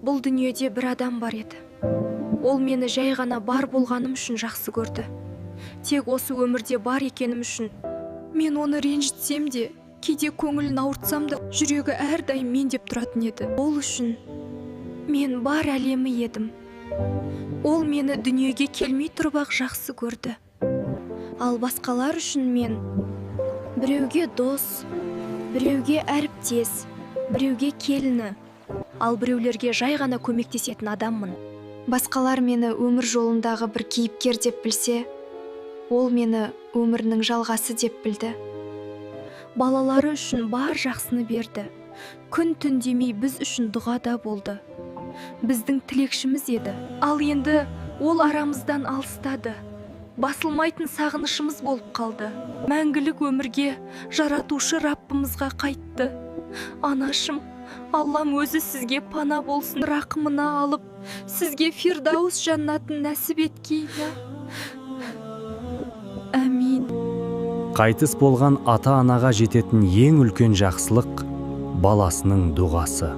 Бұл дүниеде бір адам бар еді. Ол мені жай ғана бар болғаным үшін жақсы көрді. Тек осы өмірде бар екенім үшін. Мен оны ренжітсем де, кейде көңілін ауыртсам да, жүрегі әрдайым мен деп тұратын еді. Ол үшін мен бар әлемі едім. Ол мені дүниеге келмей тұрып ақ жақсы көрді. Ал басқалар үшін мен біреуге дос, біреуге әріптес, біреуге келіні, ал біреулерге жай ғана көмектесетін адаммын. Басқалар мені өмір жолындағы бір кейіпкер деп білсе, ол мені өмірінің жалғасы деп білді. Балалары үшін бар жақсыны берді. Күн түн демей біз үшін дұғада болды. Біздің тілекшіміз еді. Ал енді ол арамыздан алыстады. Басылмайтын сағынышымыз болып қалды. Мәңгілік өмірге жаратушы Раббымызға қайтты. Анашым, Аллам өзі сізге пана болсын, рақымына алып, сізге Фирдаус жаннатын нәсіп еткейді. Әмин. Қайтыс болған ата-анаға жететін ең үлкен жақсылық баласының дұғасы.